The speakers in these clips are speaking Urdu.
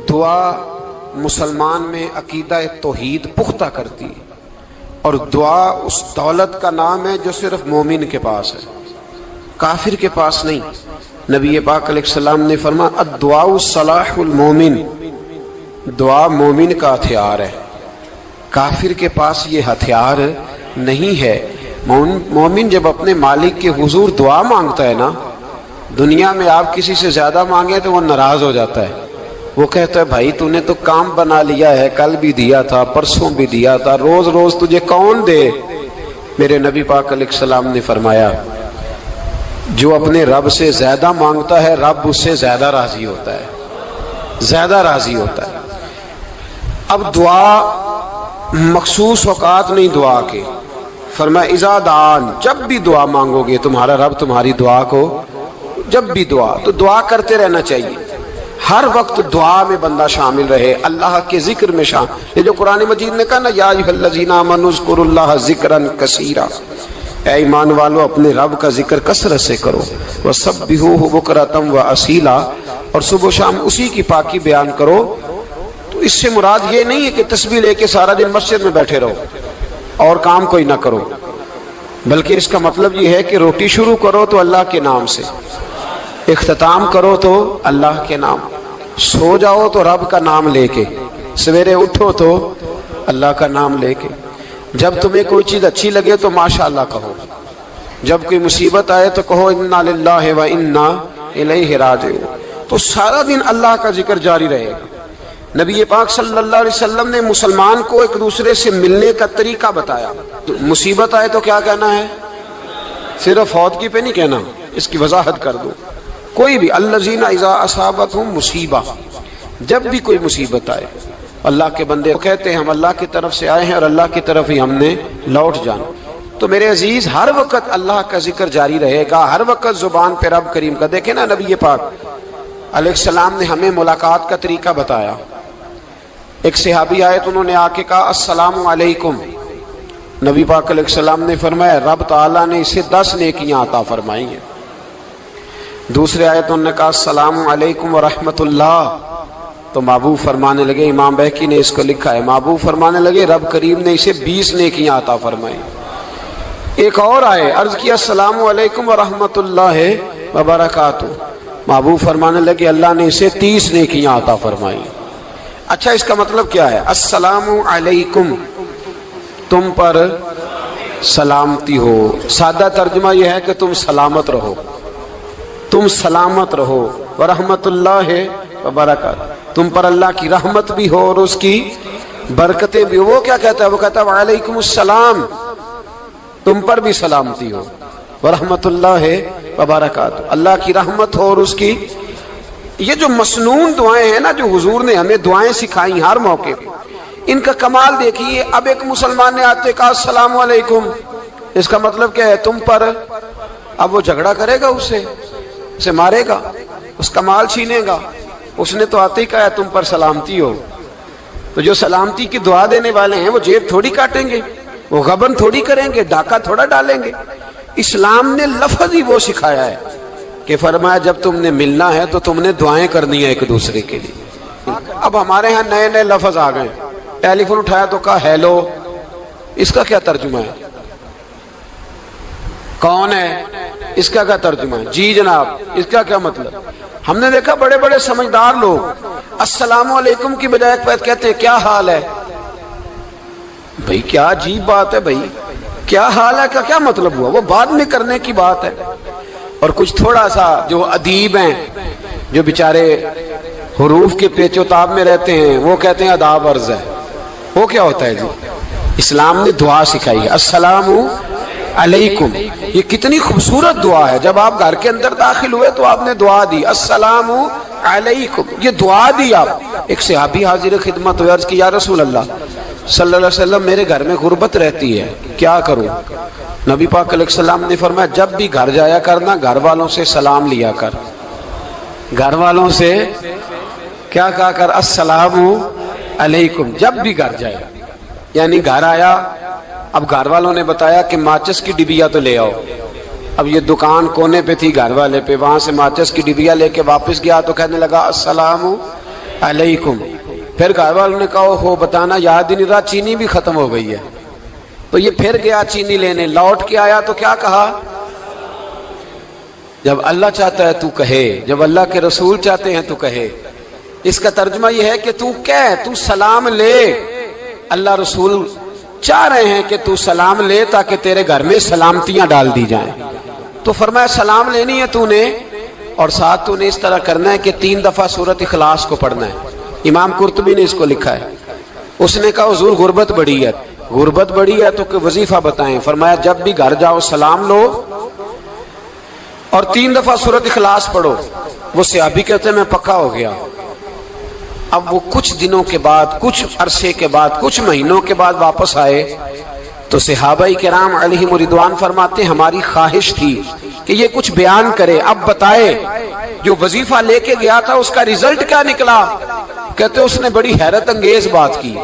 دعا مسلمان میں عقیدہ توحید پختہ کرتی ہے، اور دعا اس دولت کا نام ہے جو صرف مومن کے پاس ہے، کافر کے پاس نہیں۔ نبی پاک علیہ السلام نے فرمایا الدعاء صلاح المومن، دعا مومن کا ہتھیار ہے، کافر کے پاس یہ ہتھیار نہیں ہے۔ مومن جب اپنے مالک کے حضور دعا مانگتا ہے نا، دنیا میں آپ کسی سے زیادہ مانگے تو وہ ناراض ہو جاتا ہے، وہ کہتا ہے بھائی تو نے تو کام بنا لیا ہے، کل بھی دیا تھا، پرسوں بھی دیا تھا، روز روز تجھے کون دے؟ میرے نبی پاک علیہ السلام نے فرمایا جو اپنے رب سے زیادہ مانگتا ہے رب اس سے زیادہ راضی ہوتا ہے، زیادہ راضی ہوتا ہے۔ اب دعا مخصوص اوقات نہیں دعا کے، فرمایا اذا دعان، جب بھی دعا مانگو گے تمہارا رب تمہاری دعا کو، جب بھی دعا تو دعا کرتے رہنا چاہیے، ہر وقت دعا میں بندہ شامل رہے، اللہ کے ذکر میں شامل۔ یہ جو قرآن مجید نے کہا نا یا ایھا الذین آمنوا اذکروا اللہ ذکرا کثیرا، اے ایمان والو اپنے رب کا ذکر کثرت سے کرو، وسبحوہ بکرۃ واصیلا، اور صبح و شام اسی کی پاکی بیان کرو۔ تو اس سے مراد یہ نہیں ہے کہ تسبیح لے کے سارا دن مسجد میں بیٹھے رہو اور کام کوئی نہ کرو، بلکہ اس کا مطلب یہ ہے کہ روٹی شروع کرو تو اللہ کے نام سے، اختتام کرو تو اللہ کے نام، سو جاؤ تو رب کا نام لے کے، سویرے اٹھو تو اللہ کا نام لے کے، جب تمہیں کوئی چیز اچھی لگے تو ماشاءاللہ کہو، جب کوئی مصیبت آئے تو کہو انا للہ و انا الیہ راجعون۔ تو سارا دن اللہ کا ذکر جاری رہے گا۔ نبی پاک صلی اللہ علیہ وسلم نے مسلمان کو ایک دوسرے سے ملنے کا طریقہ بتایا۔ مصیبت آئے تو کیا کہنا ہے؟ صرف فوت کی پہ نہیں کہنا، اس کی وضاحت کر دو۔ کوئی بھی الذین اذا اصابتہم مصیبہ، جب بھی کوئی مصیبت آئے اللہ کے بندے کہتے ہیں ہم اللہ کی طرف سے آئے ہیں اور اللہ کی طرف ہی ہم نے لوٹ جانا۔ تو میرے عزیز ہر وقت اللہ کا ذکر جاری رہے گا، ہر وقت زبان پہ رب کریم کا۔ دیکھیں نا نبی پاک علیہ السلام نے ہمیں ملاقات کا طریقہ بتایا۔ ایک صحابی آئے تو انہوں نے آ کے کہا السلام علیکم، نبی پاک علیہ السلام نے فرمایا رب تعالیٰ نے اسے 10 نیکیاں عطا فرمائی ہیں۔ دوسرے آئے تو انہوں نے کہا السلام علیکم ورحمۃ اللہ، تو محبوب فرمانے لگے، امام بہقی نے اس کو لکھا ہے، محبوب فرمانے لگے رب کریم نے اسے 20 نیکیاں عطا فرمائی۔ ایک اور آئے، عرض کیا السلام علیکم ورحمۃ اللہ وبرکاتہ، محبوب فرمانے لگے اللہ نے اسے 30 نیکیاں عطا فرمائی۔ اچھا اس کا مطلب کیا ہے؟ السلام علیکم، تم پر سلامتی ہو، سادہ ترجمہ یہ ہے کہ تم سلامت رہو، تم سلامت رہو، ورحمۃ اللہ وبرکاتہ، تم پر اللہ کی رحمت بھی ہو اور اس کی برکتیں بھی ہو۔ وہ کیا کہتا ہے؟ وہ کہتا ہے وعلیکم السلام، تم پر بھی سلامتی ہو، ورحمۃ اللہ وبرکاتہ، اللہ کی رحمت ہو اور اس کی۔ یہ جو مسنون دعائیں ہیں نا جو حضور نے ہمیں دعائیں سکھائی ہر موقع پہ، ان کا کمال دیکھیے۔ اب ایک مسلمان نے آتے کہا السلام علیکم، اس کا مطلب کیا ہے؟ تم پر۔ اب وہ جھگڑا کرے گا اسے مارے گا، اس کا مال چھینے گا؟ اس نے تو آتے ہی کہا تم پر سلامتی ہو۔ تو جو سلامتی کی دعا دینے والے ہیں وہ جیب تھوڑی کاٹیں گے، وہ غبن تھوڑی کریں گے، ڈاکہ تھوڑا ڈالیں گے۔ اسلام نے لفظ ہی وہ سکھایا ہے کہ فرمایا جب تم نے ملنا ہے تو تم نے دعائیں کرنی ہیں ایک دوسرے کے لیے۔ اب ہمارے ہاں نئے نئے لفظ آ گئے، ٹیلی فون اٹھایا تو کہا ہیلو، اس کا کیا ترجمہ ہے؟ کون ہے؟ اس کا کیا ترجمہ ہے؟ جی جناب، اس کا کیا مطلب؟ ہم نے دیکھا بڑے بڑے سمجھدار لوگ السلام علیکم کی بجائے کہتے ہیں کیا حال ہے؟ بھئی کیا عجیب بات ہے، بھئی کیا حال ہے کا کیا مطلب ہوا؟ وہ بعد میں کرنے کی بات ہے۔ اور کچھ تھوڑا سا جو ادیب ہیں، جو بیچارے حروف کے پیچ و تاب میں رہتے ہیں، وہ کہتے ہیں آداب عرض ہے۔ وہ کیا ہوتا ہے جی؟ اسلام نے دعا سکھائی ہے السلام علیکم، یہ کتنی خوبصورت دعا ہے۔ جب آپ گھر کے اندر داخل ہوئے تو آپ نے دعا دی السلام علیکم، یہ دعا دی آپ۔ ایک صحابی حاضر خدمت ہوئے، عرض کی یا رسول اللہ صلی اللہ علیہ وسلم میرے گھر میں غربت رہتی ہے، کیا کروں؟ نبی پاک علیہ السلام نے فرمایا جب بھی گھر جایا کرنا گھر والوں سے سلام لیا کر، گھر والوں سے کیا کہا کر؟ السلام علیکم، جب بھی گھر جائے۔ یعنی گھر آیا، اب گھر والوں نے بتایا کہ ماچس کی ڈبیا تو لے آؤ۔ اب یہ دکان کونے پہ تھی گھر والے پہ، وہاں سے ماچس کی ڈبیا لے کے واپس گیا تو کہنے لگا السلام علیکم. پھر گھر والوں نے کہا ہو بتانا یاد ہی نہیں رہا, چینی بھی ختم ہو گئی ہے. تو یہ پھر گیا چینی لینے, لوٹ کے آیا تو کیا کہا؟ جب اللہ چاہتا ہے تو کہے, جب اللہ کے رسول چاہتے ہیں تو کہے. اس کا ترجمہ یہ ہے کہ تو کہہ, تو سلام لے. اللہ رسول چاہ رہے ہیں کہ تو سلام لے تاکہ تیرے گھر میں سلامتیاں ڈال دی جائیں. تو فرمایا سلام لینی ہے تو نے, اور ساتھ تو نے اس طرح کرنا ہے کہ 3 دفعہ سورۃ اخلاص کو پڑھنا ہے. امام قرطبی نے اس کو لکھا ہے. اس نے کہا حضور غربت بڑی ہے, غربت بڑی ہے تو کہ وظیفہ بتائیں. فرمایا جب بھی گھر جاؤ سلام لو اور 3 دفعہ سورۃ اخلاص پڑھو. وہ صحابی کہتے ہیں میں پکا ہو گیا. اب وہ کچھ دنوں کے بعد, کچھ عرصے کے بعد, کچھ مہینوں کے بعد واپس آئے تو صحابہ کرام علیہم رضوان فرماتے ہیں ہماری خواہش تھی کہ یہ کچھ بیان کرے, اب بتائے جو وظیفہ لے کے گیا تھا اس کا ریزلٹ کیا نکلا. کہتے اس نے بڑی حیرت انگیز بات کی,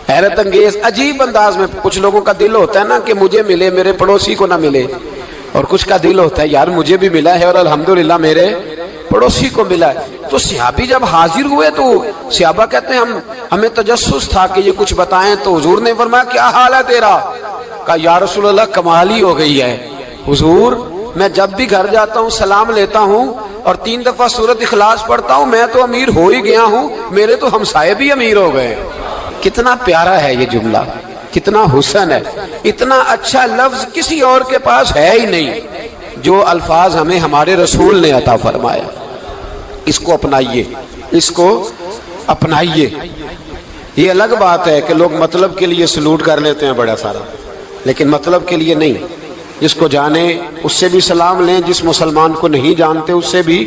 حیرت انگیز عجیب انداز میں. کچھ لوگوں کا دل ہوتا ہے نا کہ مجھے ملے, میرے پڑوسی کو نہ ملے, اور کچھ کا دل ہوتا ہے یار مجھے بھی ملا ہے اور الحمدللہ میرے پڑوسی کو ملا ہے. تو صحابی جب حاضر ہوئے تو صحابہ کہتے ہیں ہمیں تجسس تھا کہ یہ کچھ بتائیں. تو حضور نے فرمایا کیا حال ہے تیرا؟ کہا یا رسول اللہ کمال ہی ہو گئی ہے حضور, میں جب بھی گھر جاتا ہوں سلام لیتا ہوں اور 3 دفعہ سورۃ اخلاص پڑھتا ہوں, میں تو امیر ہو ہی گیا ہوں, میرے تو ہمسائے بھی امیر ہو گئے. کتنا پیارا ہے یہ جملہ, کتنا حسن ہے. اتنا اچھا لفظ کسی اور کے پاس ہے ہی نہیں جو الفاظ ہمیں ہمارے رسول نے عطا فرمایا. اس کو اپنائیے, اس کو اپنائیے. یہ الگ بات ہے کہ لوگ مطلب کے لیے سلوٹ کر لیتے ہیں بڑا سارا, لیکن مطلب کے لیے نہیں. جس کو جانے اس سے بھی سلام لیں, جس مسلمان کو نہیں جانتے اس سے بھی.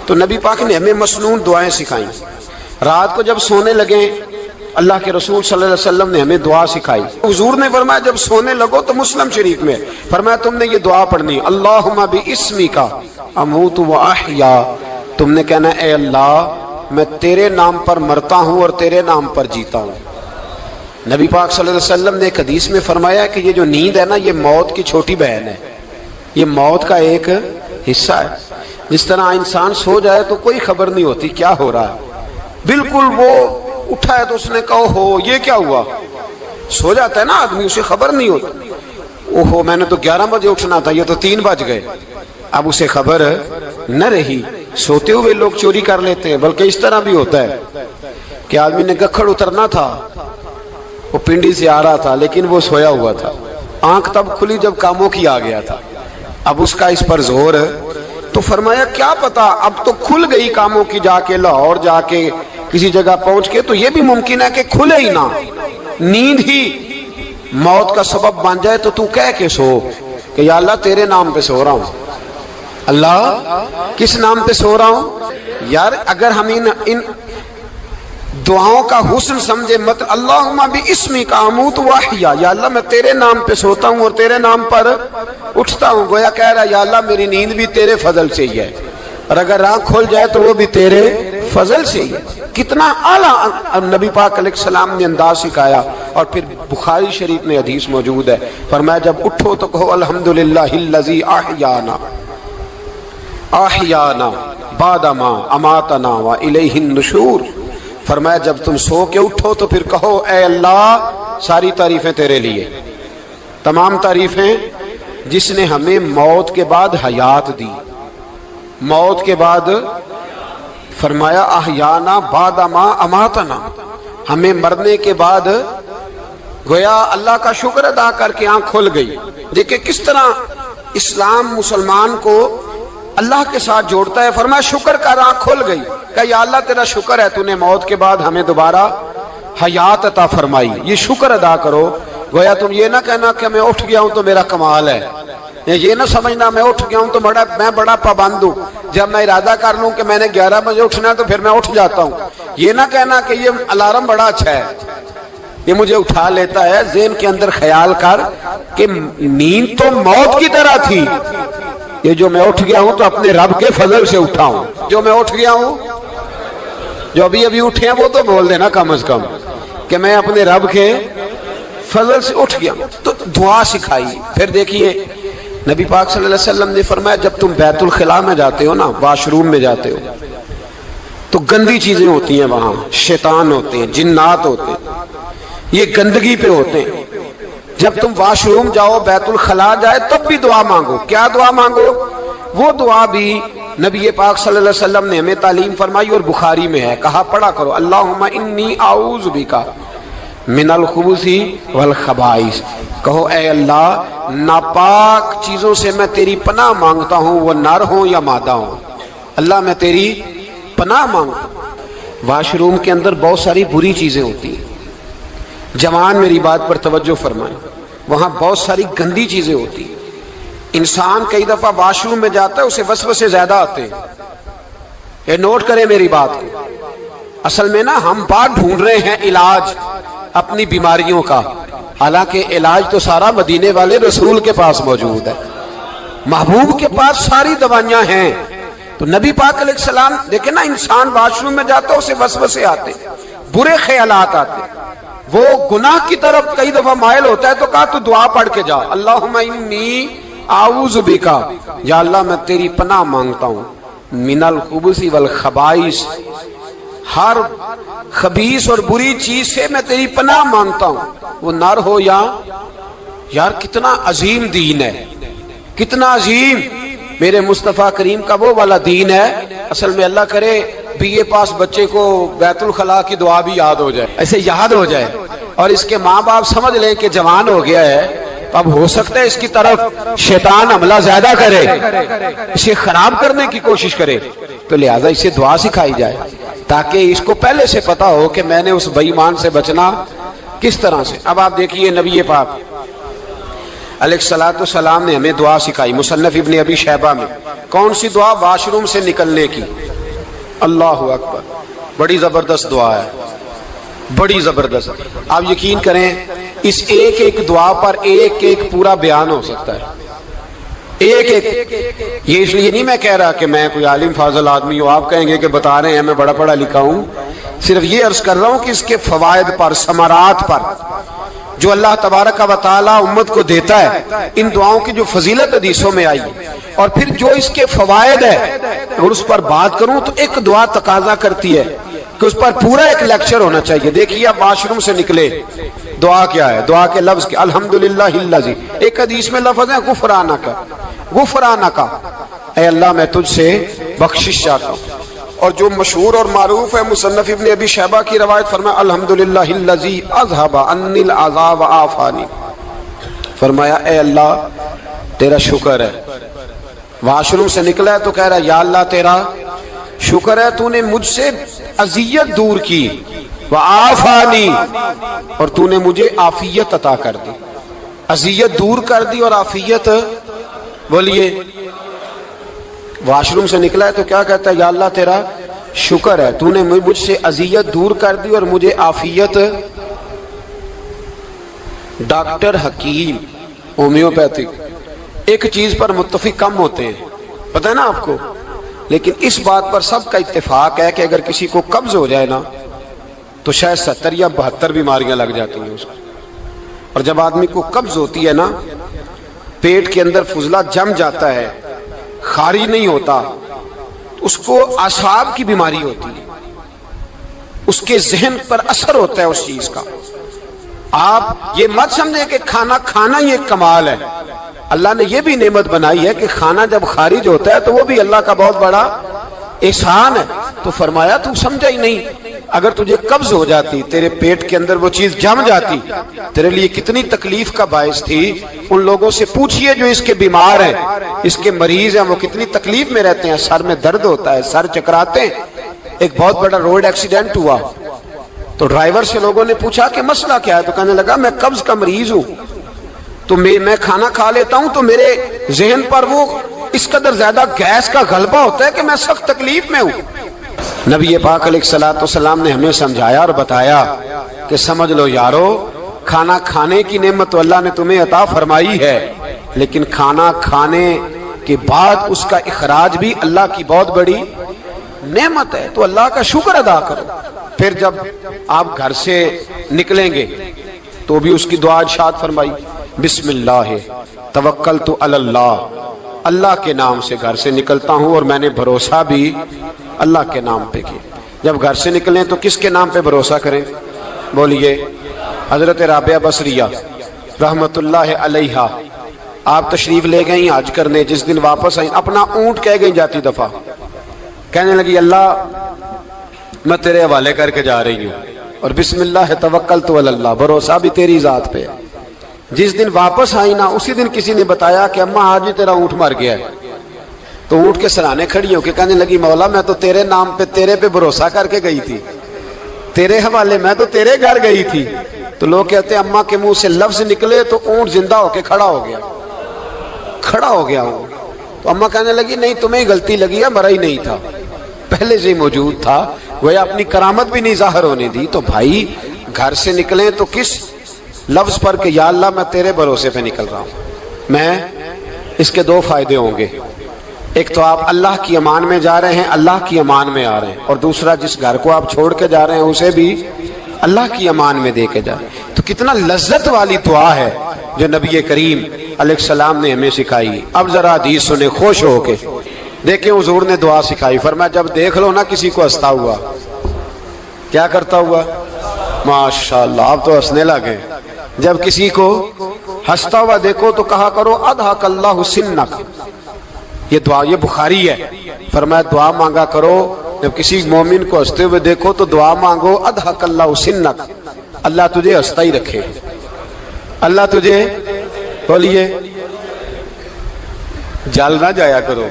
تو نبی پاک نے ہمیں مسنون دعائیں سکھائیں. رات کو جب سونے لگیں اللہ کے رسول صلی اللہ علیہ وسلم نے ہمیں دعا سکھائی. حضور نے فرمایا جب سونے لگو تو مسلم شریف میں فرمایا تم نے یہ دعا پڑھنی, اللہم باسمک اموت و احیا. تم نے کہنا اے اللہ میں تیرے نام پر مرتا ہوں اور تیرے نام پر جیتا ہوں. نبی پاک صلی اللہ علیہ وسلم نے ایک حدیث میں فرمایا کہ یہ جو نیند ہے نا یہ موت کی چھوٹی بہن ہے, یہ موت کا ایک حصہ ہے. جس طرح انسان سو جائے تو کوئی خبر نہیں ہوتی کیا ہو رہا ہے, بالکل وہ اٹھا ہے تو اس نے کہا ہو یہ کیا ہوا. سو جاتا ہے نا آدمی, اسے خبر نہیں ہوتی, اوہو میں نے تو 11 بجے اٹھنا تھا, یہ تو 3 بج گئے. اب اسے خبر نہ رہی. سوتے ہوئے لوگ چوری کر لیتے ہیں, بلکہ اس طرح بھی ہوتا ہے کہ آدمی نے گکھڑ اترنا تھا, وہ پنڈی سے آ رہا تھا لیکن وہ سویا ہوا تھا, آنکھ تب کھلی جب کاموں کی آ گیا تھا. اب اس کا اس پر زور, تو فرمایا کیا پتا اب تو کھل گئی کاموں کی, جا کے لاہور جا کے کسی جگہ پہنچ کے, تو یہ بھی ممکن ہے کہ کھلے ہی نہ, نیند ہی موت کا سبب بن جائے. تو کہہ کے سو کہ یا اللہ تیرے نام پہ سو رہا ہوں. اللہ کس نام پہ سو رہا ہوں یار؟ اگر ہم ان دعاؤں کا حسن سمجھے مت, اللہم باسمک اموت و احیا, یا اللہ میں تیرے نام پہ سوتا ہوں اور تیرے نام پر اٹھتا ہوں. گویا کہہ رہا یا اللہ میری نیند بھی تیرے فضل سے ہی ہے, اور اگر آنکھ کھل جائے تو وہ بھی تیرے فضل سے ہی ہے. کتنا اعلیٰ نبی پاک علیہ السلام نے انداز سکھایا. اور پھر بخاری شریف میں حدیث موجود ہے, فرمایا جب اٹھو تو کہو الحمدللہ الذی احیانا احیانا بعد ما اماتنا و الیہ النشور. فرمایا جب تم سو کے اٹھو تو پھر کہو اے اللہ ساری تعریفیں تیرے لیے, تمام تعریفیں جس نے ہمیں موت کے بعد حیات دی. موت کے بعد فرمایا احیانا بعد ما اماتنا, ہمیں مرنے کے بعد گویا اللہ کا شکر ادا کر کے آنکھ کھل گئی. دیکھیں کس طرح اسلام مسلمان کو اللہ کے ساتھ جوڑتا ہے. فرمایا شکر کر, آنکھ کھل گئی. کہ یا اللہ تیرا شکر ہے تو نے موت کے بعد ہمیں دوبارہ حیات عطا فرمائی, یہ شکر ادا کرو. گویا تم یہ نہ کہنا کہ میں اٹھ گیا ہوں تو میرا کمال ہے, یہ نہ سمجھنا میں اٹھ گیا ہوں تو میں بڑا پابند ہوں, جب میں ارادہ کر لوں کہ میں نے 11 بجے اٹھنا ہے تو پھر میں اٹھ جاتا ہوں. یہ نہ کہنا کہ یہ الارم بڑا اچھا ہے, یہ مجھے اٹھا لیتا ہے. ذہن کے اندر خیال کر کہ نیند تو موت کی طرح تھی, یہ جو میں اٹھ گیا ہوں تو اپنے رب کے فضل سے اٹھا ہوں. جو میں اٹھ گیا ہوں, جو ابھی اٹھے ہیں وہ تو بول دینا کم از کم کہ میں اپنے رب کے فضل سے اٹھ گیا. تو دعا سکھائی. پھر دیکھیے نبی پاک صلی اللہ علیہ وسلم نے فرمایا جب تم بیت الخلاء میں جاتے ہو نا, واش روم میں جاتے ہو, تو گندی چیزیں ہوتی ہیں وہاں، شیطان ہوتے ہیں، جنات ہوتے ہیں، یہ گندگی پہ ہوتے ہیں۔ جب تم واش روم جاؤ، بیت الخلا جائے، تب بھی دعا مانگو۔ کیا دعا مانگو؟ وہ دعا بھی نبی پاک صلی اللہ علیہ وسلم نے ہمیں تعلیم فرمائی اور بخاری میں ہے، کہا پڑھا کرو، اللہم انی اعوذ بک من الخبث والخبائث۔ کہو اے اللہ، ناپاک چیزوں سے میں تیری پناہ مانگتا ہوں، وہ نر ہوں یا مادہ ہوں۔ اللہ میں تیری پناہ مانگتا ہوں۔ واش روم کے اندر بہت ساری بری چیزیں ہوتی ہیں، جوان میری بات پر توجہ فرمائیں، وہاں بہت ساری گندی چیزیں ہوتی ہیں۔ انسان کئی دفعہ واش روم میں جاتا ہے، اسے وسوسے زیادہ آتے ہیں، یہ نوٹ کریں میری بات کو۔ اصل میں نا ہم بات ڈھونڈ رہے ہیں علاج اپنی بیماریوں کا، حالانکہ علاج تو سارا مدینے والے رسول کے پاس موجود ہے، محبوب کے پاس ساری دوائیاں ہیں۔ تو نبی پاک علیہ السلام دیکھیں نا، انسان واش روم میں جاتا ہے، اسے وسوسے آتے، برے خیالات آتے، وہ گناہ کی طرف کئی دفعہ مائل ہوتا ہے، تو کہا تو دعا پڑھ کے جا، اللہم انی اعوذ بکا، یا اللہ میں تیری پناہ مانگتا ہوں، من الخبث والخبائث، ہر خبیث اور بری چیز سے میں تیری پناہ مانگتا ہوں، وہ نر ہو یا یار۔ کتنا عظیم دین ہے، کتنا عظیم میرے مصطفیٰ کریم کا وہ والا دین ہے۔ اصل میں اللہ کرے بی اے پاس بچے کو بیت الخلا کی دعا بھی یاد ہو جائے، ایسے یاد ہو جائے، اور اس کے ماں باپ سمجھ لیں کہ جوان ہو گیا ہے، اب ہو سکتا ہے اس کی طرف شیطان حملہ زیادہ کرے، اسے خراب کرنے کی کوشش کرے، تو لہٰذا اسے دعا سکھائی جائے تاکہ اس کو پہلے سے پتا ہو کہ میں نے اس بے ایمان سے بچنا کس طرح سے۔ اب آپ دیکھیے نبی پاک علیہ الصلوۃ والسلام نے ہمیں دعا سکھائی، مصنف ابن ابی شیبہ میں۔ کون سی دعا؟ واش روم سے نکلنے کی۔ اللہ اکبر، بڑی زبردست دعا ہے، بڑی زبردست۔ آپ یقین کریں اس ایک ایک دعا پر ایک ایک پورا بیان ہو سکتا ہے، ایک ایک۔ یہ اس لیے نہیں میں کہہ رہا کہ میں کوئی عالم فاضل آدمی ہوں، آپ کہیں گے کہ بتا رہے ہیں میں بڑا پڑھا لکھا ہوں، صرف یہ عرض کر رہا ہوں کہ اس کے فوائد پر، ثمرات پر جو اللہ تبارک و تعالی امت کو دیتا ہے، ان دعاؤں کی جو فضیلت حدیثوں میں آئی، اور پھر جو اس کے فوائد ہے، اور اس پر بات کروں تو ایک دعا تقاضا کرتی ہے کہ اس پر پورا ایک لیکچر ہونا چاہیے۔ دیکھیے آپ واش روم سے نکلے، دعا کیا ہے؟ دعا کے لفظ کیا؟ الحمدللہ الذی، ایک حدیث میں لفظ ہے غفرانک، غفرانک، اے اللہ میں تجھ سے بخشش چاہتا ہوں۔ اور جو مشہور اور معروف ہے مصنف ابن ابی شیبہ کی روایت، فرمایا الحمدللہ الذی اذھب عنی العذاب وعافانی، فرمایا اے اللہ تیرا شکر ہے۔ واش روم سے نکلا ہے تو کہہ رہا ہے یا اللہ تیرا شکر ہے، تو نے مجھ سے اذیت دور کی، وعافانی، اور تو نے مجھے عافیت عطا کر دی، اذیت دور کر دی اور عافیت۔ بولیے، واش روم سے نکلا ہے تو کیا کہتا ہے؟ یا اللہ تیرا شکر ہے، تو نے مجھ سے اذیت دور کر دی اور مجھے عافیت۔ ڈاکٹر حکیم ہومیوپیتھک ایک چیز پر متفق کم ہوتے ہیں، پتہ ہے نا آپ کو، لیکن اس بات پر سب کا اتفاق ہے کہ اگر کسی کو قبض ہو جائے نا تو شاید 70 یا 72 بیماریاں لگ جاتی ہیں اس کو۔ اور جب آدمی کو قبض ہوتی ہے نا، پیٹ کے اندر فضلہ جم جاتا ہے، خارج نہیں ہوتا، اس کو اعصاب کی بیماری ہوتی ہے، اس کے ذہن پر اثر ہوتا ہے اس چیز کا۔ آپ یہ مت سمجھیں کہ کھانا کھانا ہی ایک کمال ہے، اللہ نے یہ بھی نعمت بنائی ہے کہ کھانا جب خارج ہوتا ہے تو وہ بھی اللہ کا بہت بڑا احسان ہے۔ تو فرمایا تو سمجھا ہی نہیں، اگر تجھے قبض ہو جاتی، تیرے پیٹ کے اندر وہ چیز جم جاتی، تیرے لیے کتنی تکلیف کا باعث تھی۔ ان لوگوں سے پوچھئے جو اس کے بیمار ہیں، اس کے مریض ہیں، وہ کتنی تکلیف میں رہتے ہیں، سر میں درد ہوتا ہے، سر چکراتے ہیں۔ ایک بہت بڑا روڈ ایکسیڈنٹ ہوا تو ڈرائیور سے لوگوں نے پوچھا کہ مسئلہ کیا ہے، تو کہنے لگا میں قبض کا مریض ہوں، تو میں کھانا کھا لیتا ہوں تو میرے ذہن پر وہ اس قدر زیادہ گیس کا غلبہ ہوتا ہے کہ میں سخت تکلیف میں ہوں۔ نبی پاک علیہ الصلوۃ والسلام نے ہمیں سمجھایا اور بتایا کہ سمجھ لو یارو، کھانا کھانے کی نعمت تو اللہ نے تمہیں عطا فرمائی ہے، لیکن کھانا کھانے کے بعد اس کا اخراج بھی اللہ کی بہت بڑی نعمت ہے، تو اللہ کا شکر ادا کرو۔ پھر جب آپ گھر سے نکلیں گے تو بھی اس کی دعا ارشاد فرمائی، بسم اللہ توکلت علی اللہ، اللہ کے نام سے گھر سے نکلتا ہوں اور میں نے بھروسہ بھی اللہ کے نام پہ کیا۔ جب گھر سے نکلیں تو کس کے نام پہ بھروسہ کریں؟ بولیے حضرت رابعہ بصریہ رحمت اللہ علیہا، آپ تشریف لے گئیں حج کرنے، جس دن واپس آئیں اپنا اونٹ کہہ گئیں جاتی دفعہ، کہنے لگی اللہ میں تیرے حوالے کر کے جا رہی ہوں اور بسم اللہ توکلت علی اللہ، بھروسہ بھی تیری ذات پہ۔ جس دن واپس آئی نا اسی دن کسی نے بتایا کہ اماں آج ہی تیرا اونٹ مر گیا ہے، تو اونٹ کے سرانے کھڑی ہو کے کہنے لگی مولا میں تو تیرے نام پہ تیرے پہ بھروسہ کر کے گئی تھی، تیرے حوالے میں تو تیرے گھر گئی تھی۔ تو لوگ کہتے ہیں اماں کے منہ سے لفظ نکلے تو اونٹ زندہ ہو کے کھڑا ہو گیا ہوں۔ تو اماں کہنے لگی نہیں تمہیں ہی غلطی لگی ہے، مرا ہی نہیں تھا، پہلے سے ہی موجود تھا، وہ اپنی کرامت بھی نہیں ظاہر ہونے دی۔ تو بھائی گھر سے نکلیں تو کس لفظ پر کہ یا اللہ میں تیرے بھروسے پہ نکل رہا ہوں میں، اس کے دو فائدے ہوں گے، ایک تو آپ اللہ کی امان میں جا رہے ہیں، اللہ کی امان میں آ رہے ہیں، اور دوسرا جس گھر کو آپ چھوڑ کے جا رہے ہیں اسے بھی اللہ کی امان میں دے کے جائیں۔ تو کتنا لذت والی دعا ہے جو نبی کریم علیہ السلام نے ہمیں سکھائی۔ اب ذرا حدیث سنیں خوش ہو کے، دیکھیں حضور نے دعا سکھائی، فرمایا جب دیکھ لو نا کسی کو ہنستا ہوا، کیا کرتا ہوا؟ ماشاءاللہ آپ تو ہنسنے لگے۔ جب کسی کو ہنستا ہوا دیکھو تو کہا کرو اضحک اللہ سنک، یہ دعا یہ بخاری ہے، فرمایا دعا مانگا کرو جب کسی مومن کو ہنستے ہوئے دیکھو تو دعا مانگو اضحک اللہ سنک، اللہ تجھے ہنستا ہی رکھے، اللہ تجھے، بولیے جل نہ جایا کرو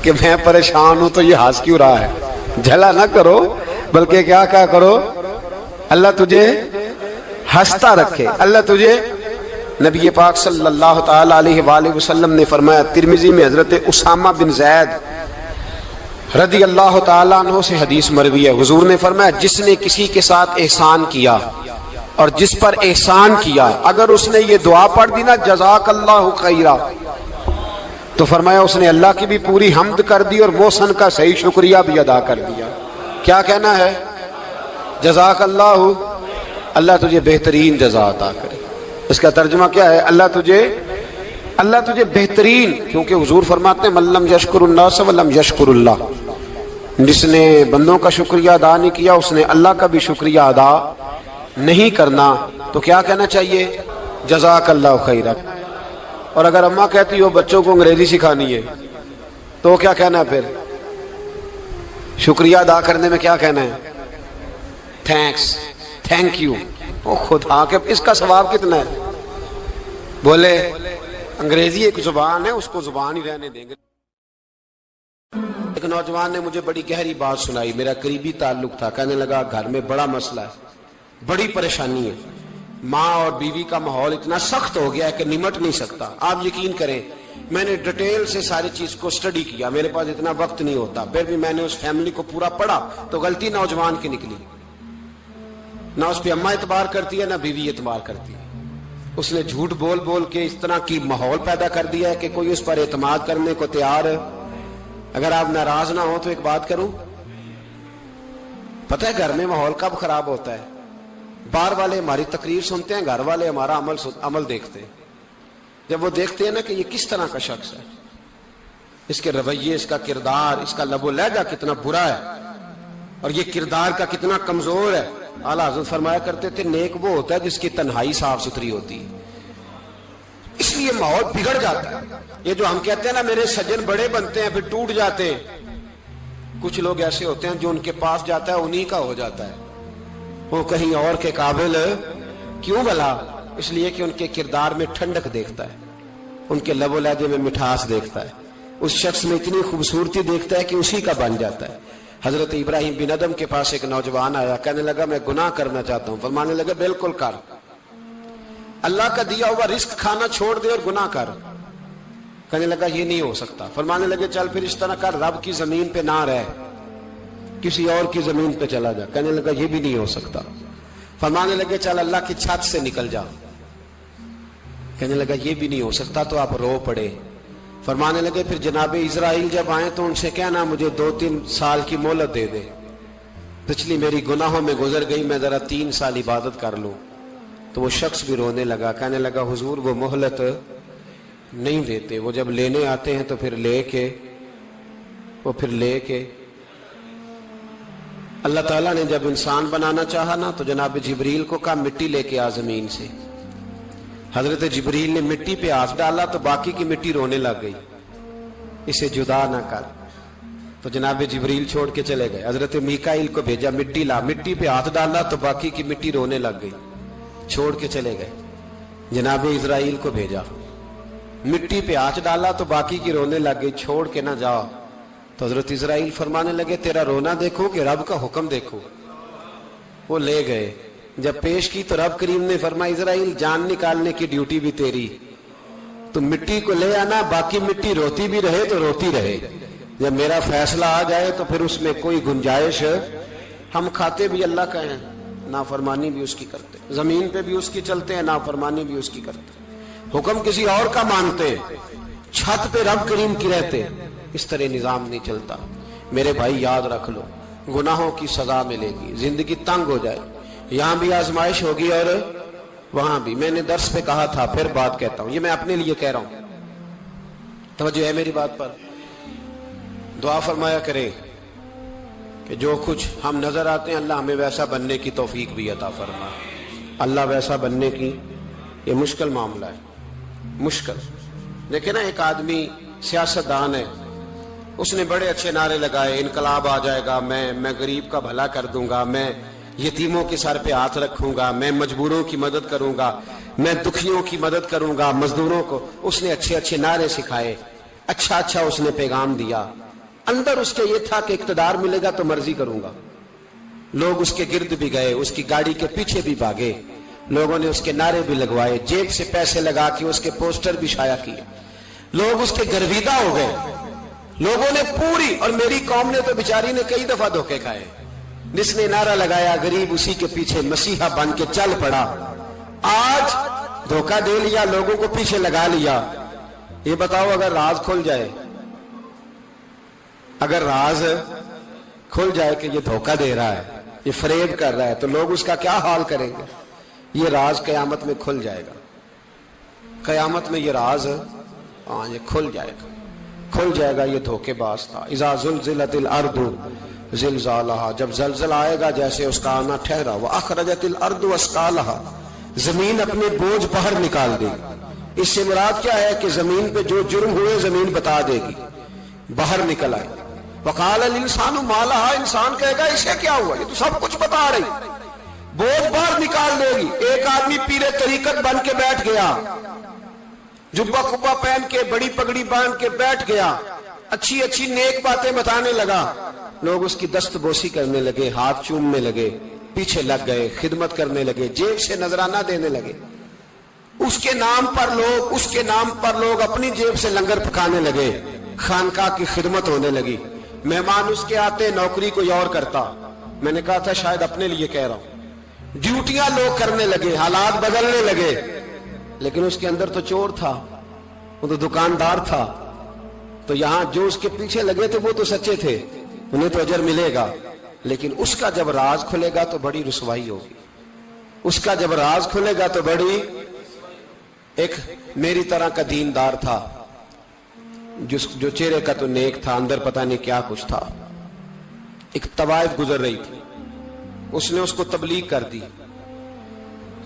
کہ میں پریشان ہوں تو یہ ہنس کیوں رہا ہے، جھلا نہ کرو، بلکہ کیا کرو اللہ تجھے ہنستا رکھے، اللہ تجھے۔ نبی پاک صلی اللہ تعالی علیہ وآلہ وسلم نے فرمایا، ترمذی میں حضرت اسامہ بن زید رضی اللہ تعالیٰ عنہ سے حدیث مروی ہے، حضور نے فرمایا جس نے کسی کے ساتھ احسان کیا اور جس پر احسان کیا، اگر اس نے یہ دعا پڑھ دی نا جزاک اللہ خیرا، تو فرمایا اس نے اللہ کی بھی پوری حمد کر دی اور محسن کا صحیح شکریہ بھی ادا کر دیا۔ کیا کہنا ہے؟ جزاک اللہ، اللہ تجھے بہترین جزا عطا کرے۔ اس کا ترجمہ کیا ہے؟ اللہ تجھے بہترین، کیونکہ حضور فرماتے ہیں من لم یشکر الناس ولم یشکر اللہ، جس نے بندوں کا شکریہ ادا نہیں کیا اس نے اللہ کا بھی شکریہ ادا نہیں کرنا۔ تو کیا کہنا چاہیے؟ جزاک اللہ خیرا۔ اور اگر اماں کہتی ہو بچوں کو انگریزی سکھانی ہے تو کیا کہنا ہے پھر؟ شکریہ ادا کرنے میں کیا کہنا ہے؟ Thanks, thank you. او خدا کے اس کا ثواب کتنا ہے؟ بولے انگریزی ایک زبان ہے، اس کو زبان ہی رہنے دیں گے۔ ایک نوجوان نے مجھے بڑی گہری بات سنائی، میرا قریبی تعلق تھا، کہنے لگا گھر میں بڑا مسئلہ ہے، بڑی پریشانی ہے، ماں اور بیوی کا ماحول اتنا سخت ہو گیا ہے کہ نمٹ نہیں سکتا۔ آپ یقین کریں میں نے ڈیٹیل سے ساری چیز کو سٹڈی کیا، میرے پاس اتنا وقت نہیں ہوتا، پھر بھی میں نے اس فیملی کو پورا پڑھا تو غلطی نوجوان کی نکلی، نہ اس پہ اماں اعتبار کرتی ہے نہ بیوی اعتبار کرتی ہے۔ اس نے جھوٹ بول بول کے اس طرح کی ماحول پیدا کر دیا ہے کہ کوئی اس پر اعتماد کرنے کو تیار ہے۔ اگر آپ ناراض نہ ہو تو ایک بات کروں، پتہ ہے گھر میں ماحول کب خراب ہوتا ہے؟ باہر والے ہماری تقریر سنتے ہیں، گھر والے ہمارا عمل دیکھتے ہیں۔ جب وہ دیکھتے ہیں نا کہ یہ کس طرح کا شخص ہے، اس کے رویے، اس کا کردار، اس کا لب و لہجہ کتنا برا ہے اور یہ کردار کا کتنا کمزور ہے۔ اعلیٰ حضرت فرمایا کرتے تھے نیک وہ ہوتا ہے جس کی تنہائی صاف ستھری ہوتی ہے، اس لیے ماحول بگڑ جاتا ہے۔ یہ جو ہم کہتے ہیں نا میرے سجن بڑے بنتے ہیں پھر ٹوٹ جاتے ہیں، کچھ لوگ ایسے ہوتے ہیں جو ان کے پاس جاتا ہے انہی کا ہو جاتا ہے، وہ کہیں اور کے قابل کیوں بھلا؟ اس لیے کہ ان کے کردار میں ٹھنڈک دیکھتا ہے، ان کے لب و لہجے میں مٹھاس دیکھتا ہے، اس شخص میں اتنی خوبصورتی دیکھتا ہے کہ اسی کا بن جاتا ہے۔ حضرت ابراہیم بن ادم کے پاس ایک نوجوان آیا، کہنے لگا میں گناہ کرنا چاہتا ہوں، فرمانے لگا بالکل کر، اللہ کا دیا ہوا رزق کھانا چھوڑ دے اور گناہ کر۔ کہنے لگا یہ نہیں ہو سکتا، فرمانے لگے چل پھر اس طرح کر، رب کی زمین پہ نہ رہ، کسی اور کی زمین پہ چلا جا۔ کہنے لگا یہ بھی نہیں ہو سکتا، فرمانے لگے چل اللہ کی چھت سے نکل جا۔ کہنے لگا یہ بھی نہیں ہو سکتا، تو آپ رو پڑے۔ فرمانے لگے پھر جناب اسرائیل جب آئیں تو ان سے کہنا مجھے 2-3 سال کی مہلت دے دے، پچھلی میری گناہوں میں گزر گئی، میں ذرا 3 سال عبادت کر لوں۔ تو وہ شخص بھی رونے لگا، کہنے لگا حضور وہ مہلت نہیں دیتے، وہ جب لینے آتے ہیں تو پھر لے کے اللہ تعالیٰ نے جب انسان بنانا چاہا نا تو جناب جبریل کو کہا مٹی لے کے آ زمین سے. حضرت جبریل نے مٹی پہ ہاتھ ڈالا تو باقی کی مٹی رونے لگ گئی, اسے جدا نہ کر. تو جناب جبریل چھوڑ کے چلے گئے. حضرت میکائیل کو بھیجا, مٹی لا. مٹی پہ ہاتھ ڈالا تو باقی کی مٹی رونے لگ گئی, چھوڑ کے چلے گئے. جناب اسرائیل کو بھیجا, مٹی پہ ہاتھ ڈالا تو باقی کی رونے لگ گئی, چھوڑ کے نہ جاؤ. تو حضرت اسرائیل فرمانے لگے تیرا رونا دیکھو کہ رب کا حکم دیکھو. وہ لے گئے, جب پیش کی تو رب کریم نے فرمایا اسرائیل جان نکالنے کی ڈیوٹی بھی تیری, تو مٹی کو لے آنا, باقی مٹی روتی بھی رہے تو روتی رہے. جب میرا فیصلہ آ جائے تو پھر اس میں کوئی گنجائش, ہم کھاتے بھی اللہ کا ہیں, نافرمانی بھی اس کی کرتے, زمین پہ بھی اس کی چلتے ہیں, نافرمانی بھی اس کی کرتے, حکم کسی اور کا مانتے, چھت پہ رب کریم کی رہتے. اس طرح نظام نہیں چلتا. میرے بھائی یاد رکھ لو, گناہوں کی سزا ملے گی, زندگی تنگ ہو جائے, یہاں بھی آزمائش ہوگی اور وہاں بھی. میں نے درس پہ کہا تھا, پھر بات کہتا ہوں, یہ میں اپنے لیے کہہ رہا ہوں, توجہ ہے میری بات پر. دعا فرمایا کرے کہ جو کچھ ہم نظر آتے ہیں اللہ ہمیں ویسا بننے کی توفیق بھی عطا فرمائے. اللہ ویسا بننے کی یہ مشکل معاملہ ہے, مشکل. دیکھیں نا ایک آدمی سیاستدان ہے, اس نے بڑے اچھے نعرے لگائے, انقلاب آ جائے گا, میں غریب کا بھلا کر دوں گا, میں یتیموں کے سر پہ ہاتھ رکھوں گا, میں مجبوروں کی مدد کروں گا, میں دکھیوں کی مدد کروں گا, مزدوروں کو. اس نے اچھے اچھے نعرے سکھائے, اچھا اس نے پیغام دیا. اندر اس کے یہ تھا کہ اقتدار ملے گا تو مرضی کروں گا. لوگ اس کے گرد بھی گئے, اس کی گاڑی کے پیچھے بھی بھاگے, لوگوں نے اس کے نعرے بھی لگوائے, جیب سے پیسے لگا کے اس کے پوسٹر بھی شائع کیے. لوگ اس کے گرویدہ ہو گئے. لوگوں نے پوری, اور میری قوم نے تو بیچاری نے کئی دفعہ دھوکے کھائے. جس نے نعرہ لگایا غریب اسی کے پیچھے مسیحا بن کے چل پڑا. آج دھوکہ دے لیا, لوگوں کو پیچھے لگا لیا. یہ بتاؤ اگر راز کھل جائے, اگر راز کھل جائے کہ یہ دھوکہ دے رہا ہے, یہ فریب کر رہا ہے, تو لوگ اس کا کیا حال کریں گے؟ یہ راز قیامت میں کھل جائے گا. قیامت میں یہ راز یہ کھل جائے گا, کھل جائے گا. یہ دھوکے باز تھا. اذا زلزلت الارض زلزالها, جب زلزلہ آئے گا جیسے اس کا آنا ٹھہرا. واخرجت الارض اثقالها, زمین اپنے بوجھ باہر نکال دے گی. اس سے مراد کیا ہے کہ زمین پہ جو جرم ہوئے زمین بتا دے گی, باہر نکل آئے. وقال الانسان ما لها, انسان کہے گا اسے کیا ہوا, یہ تو سب کچھ بتا رہی. بوجھ باہر نکال دے گی. ایک آدمی پیر طریقت بن کے بیٹھ گیا, جبہ کبا پہن کے, بڑی پگڑی باندھ کے بیٹھ گیا, اچھی اچھی نیک باتیں بتانے لگا. لوگ اس کی دست بوسی کرنے لگے, ہاتھ چومنے لگے, پیچھے لگ گئے, خدمت کرنے لگے, جیب سے نذرانہ دینے لگے. اس کے نام پر لوگ اپنی جیب سے لنگر پکانے لگے, خانقاہ کی خدمت ہونے لگی. مہمان اس کے آتے, نوکری کوئی اور کرتا. میں نے کہا تھا شاید اپنے لیے کہہ رہا ہوں. ڈیوٹیاں لوگ کرنے لگے, حالات بدلنے لگے. لیکن اس کے اندر تو چور تھا, وہ تو دکاندار تھا. تو یہاں جو اس کے پیچھے لگے تھے وہ تو سچے تھے, انہیں تو اجر ملے گا. لیکن اس کا جب راز کھلے گا تو بڑی رسوائی ہوگی. اس کا جب راز کھلے گا تو بڑی. ایک میری طرح کا دیندار تھا, جو چہرے کا تو نیک تھا, اندر پتہ نہیں کیا کچھ تھا. ایک طوائف گزر رہی تھی, اس نے اس کو تبلیغ کر دی.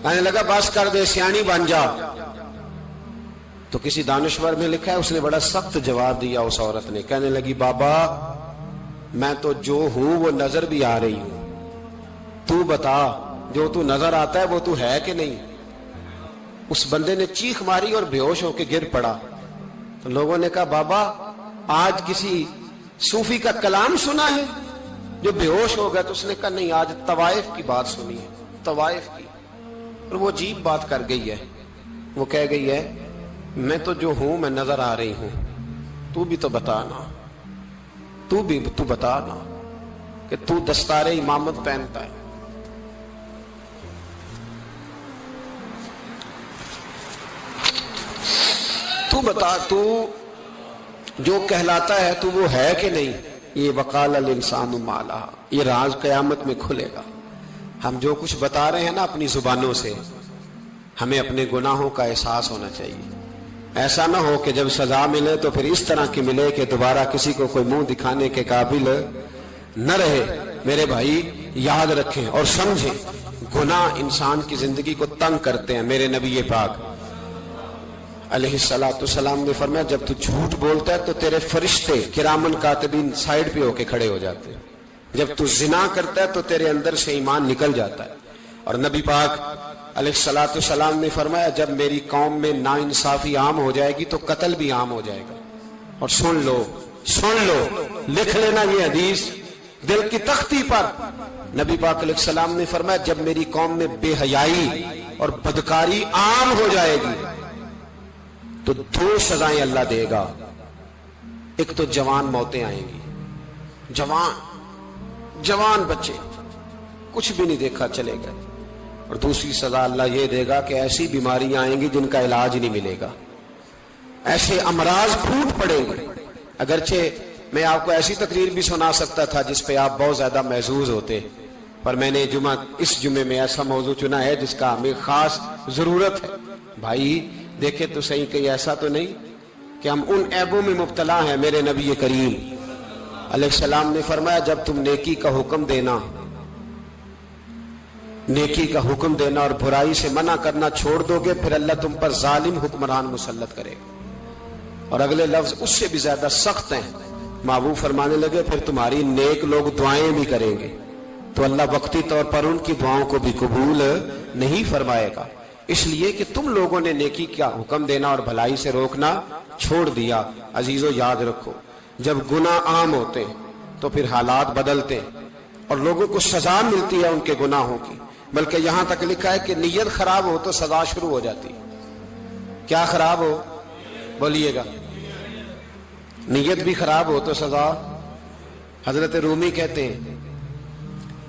کہنے لگا بس کر دے, سیانی بن جا. تو کسی دانشور میں لکھا ہے اس نے بڑا سخت جواب دیا. اس عورت نے کہنے لگی بابا میں تو جو ہوں وہ نظر بھی آ رہی ہوں, تو بتا جو تو نظر آتا ہے وہ تو ہے کہ نہیں. اس بندے نے چیخ ماری اور بے ہوش ہو کے گر پڑا. تو لوگوں نے کہا بابا آج کسی صوفی کا کلام سنا ہے جو بے ہوش ہو گیا. تو اس نے کہا نہیں, آج طوائف کی بات سنی ہے, طوائف کی. اور وہ عجیب بات کر گئی ہے. وہ کہہ گئی ہے میں تو جو ہوں میں نظر آ رہی ہوں, تو بھی تو بتانا, تو بتانا کہ تو دستار امامت پہنتا ہے. تو بتا, تو جو کہلاتا ہے تو وہ ہے کہ نہیں. یہ وقال الانسان ما لها, یہ راز قیامت میں کھلے گا. ہم جو کچھ بتا رہے ہیں نا اپنی زبانوں سے, ہمیں اپنے گناہوں کا احساس ہونا چاہیے. ایسا نہ ہو کہ جب سزا ملے تو پھر اس طرح کی ملے کہ دوبارہ کسی کو کوئی منہ دکھانے کے قابل نہ رہے. میرے بھائی یاد رکھیں اور سمجھیں، گناہ انسان کی زندگی کو تنگ کرتے ہیں۔ میرے نبی پاک علیہ السلام نے فرمایا جب تو جھوٹ بولتا ہے تو تیرے فرشتے کرامن کاتبین سائیڈ پہ ہو کے کھڑے ہو جاتے ہیں، جب تو زنا کرتا ہے تو تیرے اندر سے ایمان نکل جاتا ہے۔ اور نبی پاک علیہ السلام نے فرمایا جب میری قوم میں ناانصافی عام ہو جائے گی تو قتل بھی عام ہو جائے گا۔ اور سن لو لکھ لینا یہ حدیث دل کی تختی پر، نبی پاک علیہ السلام نے فرمایا جب میری قوم میں بے حیائی اور بدکاری عام ہو جائے گی تو 2 سزائیں اللہ دے گا۔ ایک تو جوان موتیں آئیں گی، جوان بچے کچھ بھی نہیں دیکھا چلے گئے، اور دوسری سزا اللہ یہ دے گا کہ ایسی بیماریاں آئیں گی جن کا علاج نہیں ملے گا، ایسے امراض پھوٹ پڑیں گے۔ اگرچہ میں آپ کو ایسی تقریر بھی سنا سکتا تھا جس پہ آپ بہت زیادہ محظوظ ہوتے، پر میں نے اس جمعے میں ایسا موضوع چنا ہے جس کا ہمیں خاص ضرورت ہے۔ بھائی دیکھیں تو صحیح، کہیں ایسا تو نہیں کہ ہم ان عیبوں میں مبتلا ہیں۔ میرے نبی کریم علیہ السلام نے فرمایا جب تم نیکی کا حکم دینا اور برائی سے منع کرنا چھوڑ دو گے پھر اللہ تم پر ظالم حکمران مسلط کرے گا۔ اور اگلے لفظ اس سے بھی زیادہ سخت ہیں، محبوب فرمانے لگے پھر تمہاری نیک لوگ دعائیں بھی کریں گے تو اللہ وقتی طور پر ان کی دعاؤں کو بھی قبول نہیں فرمائے گا، اس لیے کہ تم لوگوں نے نیکی کا حکم دینا اور بھلائی سے روکنا چھوڑ دیا۔ عزیزو یاد رکھو جب گناہ عام ہوتے تو پھر حالات بدلتے اور لوگوں کو سزا ملتی ہے ان کے گناہوں کی، بلکہ یہاں تک لکھا ہے کہ نیت خراب ہو تو سزا شروع ہو جاتی۔ کیا خراب ہو؟ بولیے گا۔ نیت بھی خراب ہو تو سزا۔ حضرت رومی کہتے ہیں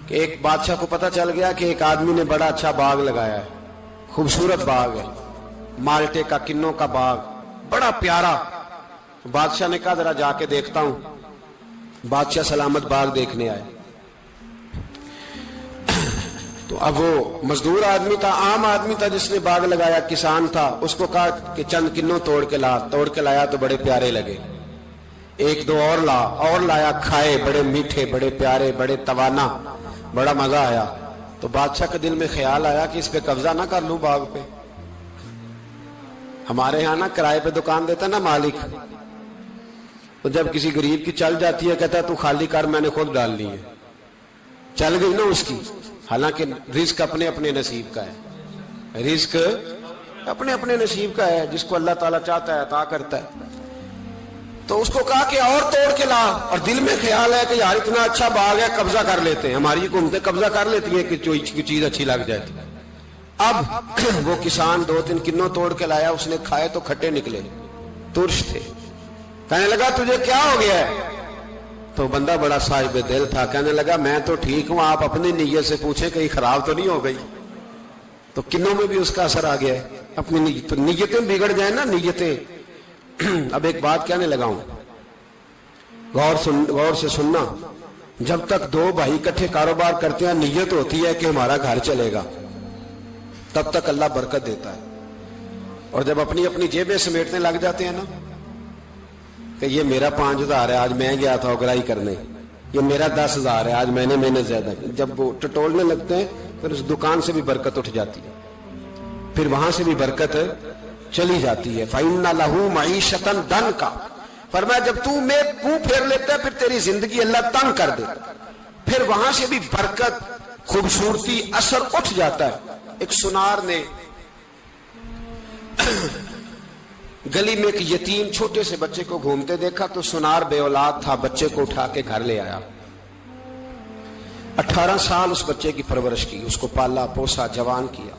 کہ ایک بادشاہ کو پتہ چل گیا کہ ایک آدمی نے بڑا اچھا باغ لگایا ہے، خوبصورت باغ ہے، مالٹے کا، کنوں کا باغ، بڑا پیارا۔ بادشاہ نے کہا ذرا جا کے دیکھتا ہوں۔ بادشاہ سلامت باغ دیکھنے آئے تو اب وہ مزدور آدمی تھا، عام آدمی تھا جس نے باغ لگایا، کسان تھا، اس کو کہا کہ چند کنوں توڑ کے لایا تو بڑے پیارے لگے، ایک دو اور لایا، کھائے، بڑے میٹھے، بڑے پیارے، بڑے توانا، بڑا مزہ آیا۔ تو بادشاہ کے دل میں خیال آیا کہ اس پہ قبضہ نہ کر لوں باغ پہ۔ ہمارے یہاں نا کرائے پہ دکان دیتا نا مالک، تو جب کسی غریب کی چل جاتی ہے کہتا ہے تو خالی کر، میں نے خود ڈال لی ہے، چل گئی نا اس کی۔ حالانکہ رزق اپنے اپنے نصیب کا ہے، رزق اپنے اپنے نصیب کا ہے، جس کو اللہ تعالیٰ چاہتا ہے عطا کرتا ہے۔ تو اس کو کہا کہ اور توڑ کے لا، اور دل میں خیال ہے کہ یار اتنا اچھا باغ ہے، قبضہ کر لیتے ہیں، ہماری حکومتیں قبضہ کر لیتی ہیں کہ کوئی چیز اچھی لگ جائے۔ اب وہ کسان 2-3 کنوں توڑ کے لایا، اس نے کھائے تو کھٹے نکلے، ترش تھے۔ کہنے لگا تجھے کیا ہو گیا ہے؟ تو بندہ بڑا صاحب دل تھا، کہنے لگا میں تو ٹھیک ہوں، آپ اپنی نیت سے پوچھیں کہیں خراب تو نہیں ہو گئی۔ تو کنوں میں بھی اس کا اثر آ گیا ہے، اپنی نیت، تو نیتیں بگڑ جائیں نا، نیتیں۔ اب ایک بات کہنے لگا ہوں، غور سے سننا، جب تک 2 بھائی اکٹھے کاروبار کرتے ہیں نیت ہوتی ہے کہ ہمارا گھر چلے گا، تب تک اللہ برکت دیتا ہے۔ اور جب اپنی اپنی جیبیں سمیٹنے لگ جاتے ہیں نا کہ یہ میرا 5000 ہے، آج میں گیا تھا اگرائی کرنے، یہ میرا 10,000 ہے، آج میں نے محنت زیادہ کی، جب وہ ٹٹولنے لگتے ہیں پھر اس دکان سے بھی برکت اٹھ جاتی ہے، پھر وہاں سے بھی برکت چلی جاتی ہے۔ فَإِنَّ لَهُ مَعِيشَةً ضَنْكَ، فرمایا جب تو میں منہ پھیر لیتا ہے پھر تیری زندگی اللہ تنگ کر دیتا، پھر وہاں سے بھی برکت، خوبصورتی، اثر اٹھ جاتا ہے۔ ایک سنار نے گلی میں ایک یتیم چھوٹے سے بچے کو گھومتے دیکھا تو سنار بے اولاد تھا، بچے کو اٹھا کے گھر لے آیا، 18 سال اس بچے کی پرورش کی، اس کو پالا پوسا، جوان کیا۔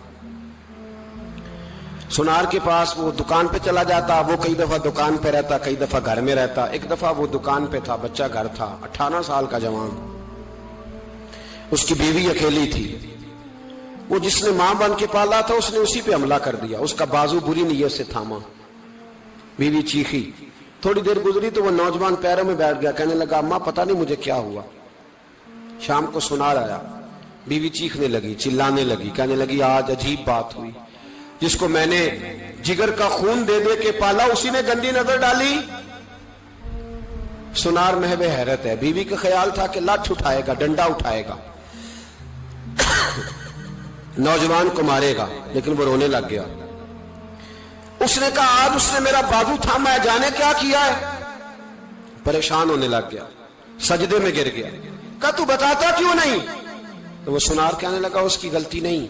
سنار کے پاس وہ دکان پہ چلا جاتا، وہ کئی دفعہ دکان پہ رہتا، کئی دفعہ گھر میں رہتا۔ ایک دفعہ وہ دکان پہ تھا، بچہ گھر تھا، 18 سال کا جوان، اس کی بیوی اکیلی تھی۔ وہ جس نے ماں بن کے پالا تھا اس نے اسی پہ حملہ کر دیا، اس کا بازو بری نیت سے تھاما، بیوی چیخی۔ تھوڑی دیر گزری تو وہ نوجوان پیروں میں بیٹھ گیا، کہنے لگا اماں پتہ نہیں مجھے کیا ہوا۔ شام کو سنار آیا، بیوی چیخنے لگی، چلانے لگی، کہنے لگی آج عجیب بات ہوئی، جس کو میں نے جگر کا خون دے دے کے پالا اسی نے گندی نظر ڈالی۔ سنار محو حیرت ہے. بیوی کا خیال تھا کہ لاٹھ اٹھائے گا, ڈنڈا اٹھائے گا, نوجوان کو مارے گا, لیکن وہ رونے لگ گیا. اس نے کہا آج اس نے میرا بازو تھاما ہے, جانے کیا کیا ہے. پریشان ہونے لگ گیا, سجدے میں گر گیا. کہا تو بتاتا کیوں نہیں؟ تو وہ سنار کہنے لگا اس کی غلطی نہیں.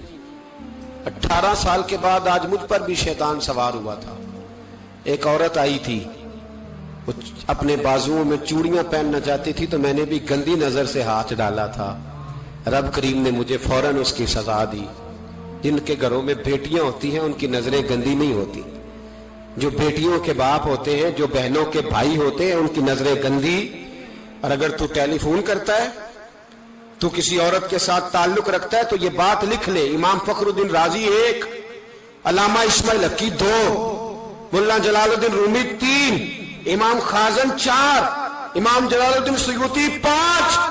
18 سال کے بعد آج مجھ پر بھی شیطان سوار ہوا تھا. ایک عورت آئی تھی, وہ اپنے بازوؤں میں چوڑیاں پہننا چاہتی تھی, تو میں نے بھی گندی نظر سے ہاتھ ڈالا تھا. رب کریم نے مجھے فوراً اس کی سزا دی. جن کے گھروں میں بیٹیاں ہوتی ہیں ان کی نظریں گندی نہیں ہوتی. جو بیٹیوں کے باپ ہوتے ہیں, جو بہنوں کے بھائی ہوتے ہیں, ان کی نظریں گندی. اور اگر تو ٹیلی فون کرتا ہے, تو کسی عورت کے ساتھ تعلق رکھتا ہے, تو یہ بات لکھ لے, امام فخر الدین رازی 1, علامہ اسماعیل حقی 2, ملا جلال الدین رومی 3, امام خازن 4, امام جلال الدین سیوطی 5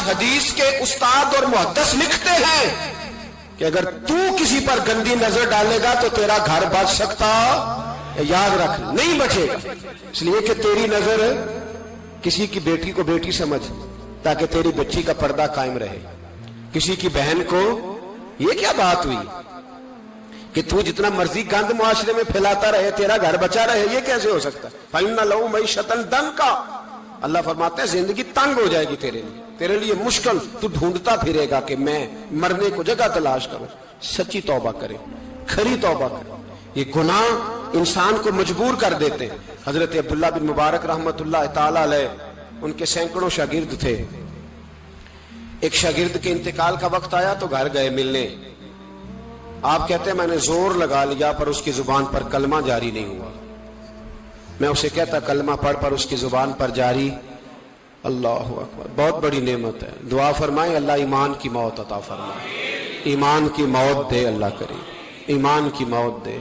حدیث کے استاد اور محدث لکھتے ہیں کہ اگر تو کسی پر گندی نظر ڈالے گا تو تیرا گھر بچ سکتا, یاد رکھ, نہیں بچے گا. اس لیے کہ تیری نظر کسی کی بیٹی کو بیٹی سمجھ, تاکہ تیری بچی کا پردہ قائم رہے. کسی کی بہن کو, یہ کیا بات ہوئی کہ تو جتنا مرضی گند معاشرے میں پھیلاتا رہے تیرا گھر بچا رہے, یہ کیسے ہو سکتا ہے؟ فَإِنَّ لَهُ مَعِيشَةً ضَنْكَ, اللہ فرماتے ہیں زندگی تنگ ہو جائے گی تیرے لیے مشکل. تو ڈھونڈتا پھرے گا کہ میں مرنے کو جگہ تلاش کروں. سچی توبہ کرے, کھری توبہ کرے. یہ گناہ انسان کو مجبور کر دیتے ہیں. حضرت عبداللہ بن مبارک رحمت اللہ تعالی علیہ, ان کے سینکڑوں شاگرد تھے. ایک شاگرد کے انتقال کا وقت آیا تو گھر گئے ملنے. آپ کہتے ہیں میں نے زور لگا لیا پر اس کی زبان پر کلمہ جاری نہیں ہوا. میں اسے کہتا کلمہ پڑھ پر اس کی زبان پر جاری. اللہ اکبر, بہت بڑی نعمت ہے. دعا فرمائیں اللہ ایمان کی موت عطا فرمائے, ایمان کی موت دے اللہ کرے, ایمان کی موت دے.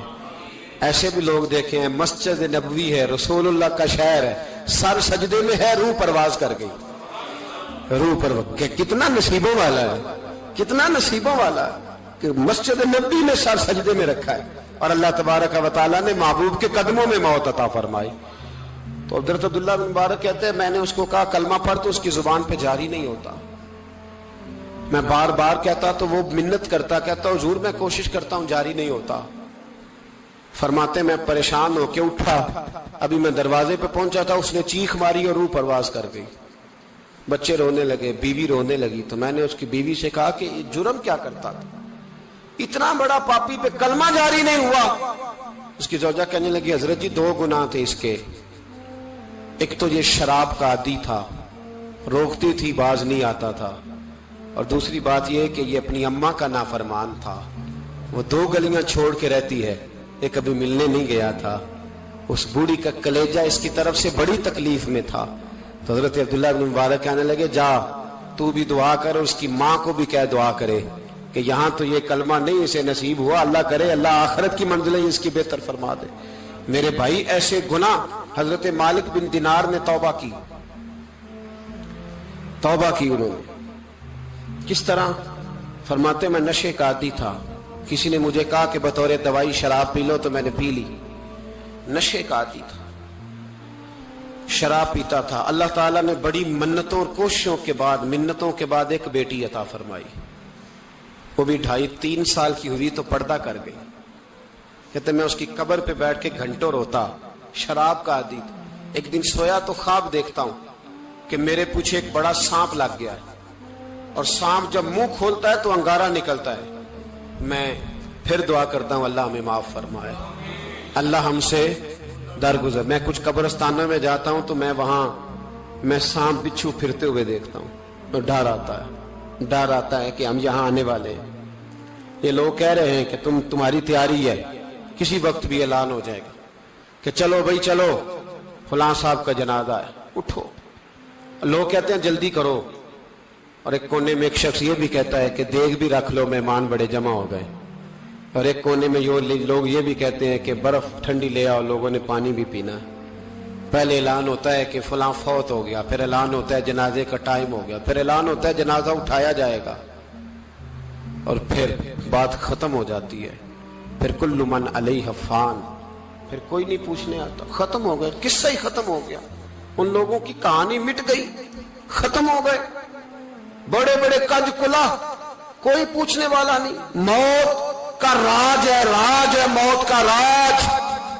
ایسے بھی لوگ دیکھے ہیں, مسجد نبوی ہے, رسول اللہ کا شہر ہے, سر سجدے میں ہے, روح پرواز کر گئی. روح پرواز, کتنا نصیبوں والا ہے, کتنا نصیبوں والا ہے کہ مسجد نبوی میں سر سجدے میں رکھا ہے, اور اللہ تبارک و تعالیٰ نے محبوب کے قدموں میں موت عطا فرمائی. تو حضرت عبداللہ بن مبارک کہتے ہیں میں نے اس کو کہا کلمہ پڑھ, تو اس کی زبان پہ جاری نہیں ہوتا. میں بار بار کہتا تو وہ منت کرتا, کہتا حضور میں کوشش کرتا ہوں جاری نہیں ہوتا. فرماتے میں پریشان ہو کے اٹھا, ابھی میں دروازے پہ پہنچا تھا, اس نے چیخ ماری اور روح پرواز کر گئی. بچے رونے لگے, بیوی رونے لگی. تو میں نے اس کی بیوی سے کہا کہ جرم کیا کرتا تھا, اتنا بڑا پاپی پہ کلمہ جاری نہیں ہوا. اس کی زوجہ کہنے لگی حضرت جی 2 گناہ تھے اس کے. ایک تو یہ شراب کا عادی تھا, روکتی تھی باز نہیں آتا تھا, اور دوسری بات یہ کہ یہ اپنی اماں کا نافرمان تھا. وہ 2 گلیاں چھوڑ کے رہتی ہے, یہ کبھی ملنے نہیں گیا تھا. اس بوڑھی کا کلیجہ اس کی طرف سے بڑی تکلیف میں تھا. تو حضرت عبداللہ بن مبارک کہنے لگے جا تو بھی دعا کر, اس کی ماں کو بھی کہہ دعا کرے کہ یہاں تو یہ کلمہ نہیں اسے نصیب ہوا, اللہ کرے اللہ آخرت کی منزلیں اس کی بہتر فرما دے. میرے بھائی ایسے گناہ, حضرت مالک بن دینار نے توبہ کی انہوں نے. کس طرح؟ فرماتے میں نشے کا عادی تھا, کسی نے مجھے کہا کہ بطور دوائی شراب پی لو, تو میں نے پی لی. نشے کا عادی تھا, شراب پیتا تھا. اللہ تعالیٰ نے بڑی منتوں اور کوششوں کے بعد, منتوں کے بعد ایک بیٹی عطا فرمائی. وہ بھی 2.5-3 سال کی ہوئی تو پردہ کر گئی. کہتے میں اس کی قبر پہ بیٹھ کے گھنٹوں روتا. شراب کا عادی تھا. ایک دن سویا تو خواب دیکھتا ہوں کہ میرے پیچھے ایک بڑا سانپ لگ گیا ہے, اور سانپ جب منہ کھولتا ہے تو انگارہ نکلتا ہے. میں پھر دعا کرتا ہوں اللہ ہمیں معاف فرمائے, اللہ ہم سے درگزر. میں کچھ قبرستانوں میں جاتا ہوں تو میں وہاں سانپ بچھو پھرتے ہوئے دیکھتا ہوں, تو ڈر آتا ہے کہ ہم یہاں آنے والے ہیں. یہ لوگ کہہ رہے ہیں کہ تمہاری تیاری ہے, کسی وقت بھی اعلان ہو جائے گا کہ چلو بھائی چلو فلاں صاحب کا جنازہ ہے, اٹھو. لوگ کہتے ہیں جلدی کرو, اور ایک کونے میں ایک شخص یہ بھی کہتا ہے کہ دیگ بھی رکھ لو, مہمان بڑے جمع ہو گئے. اور ایک کونے میں لوگ یہ بھی کہتے ہیں کہ برف ٹھنڈی لے آؤ, لوگوں نے پانی بھی پینا ہے. پہلے اعلان ہوتا ہے کہ فلاں فوت ہو گیا, پھر اعلان ہوتا ہے جنازے کا ٹائم ہو گیا, پھر اعلان ہوتا ہے جنازہ اٹھایا جائے گا, اور پھر بات ختم ہو جاتی ہے. پھر کل من علیہ فان, پھر کوئی نہیں پوچھنے آتا, ختم ہو گیا, قصہ ہی ختم ہو گیا. ان لوگوں کی کہانی مٹ گئی، ختم ہو گئے، بڑے بڑے کج کلا، کوئی پوچھنے والا نہیں۔ موت کا راج ہے، راج ہے موت کا راج،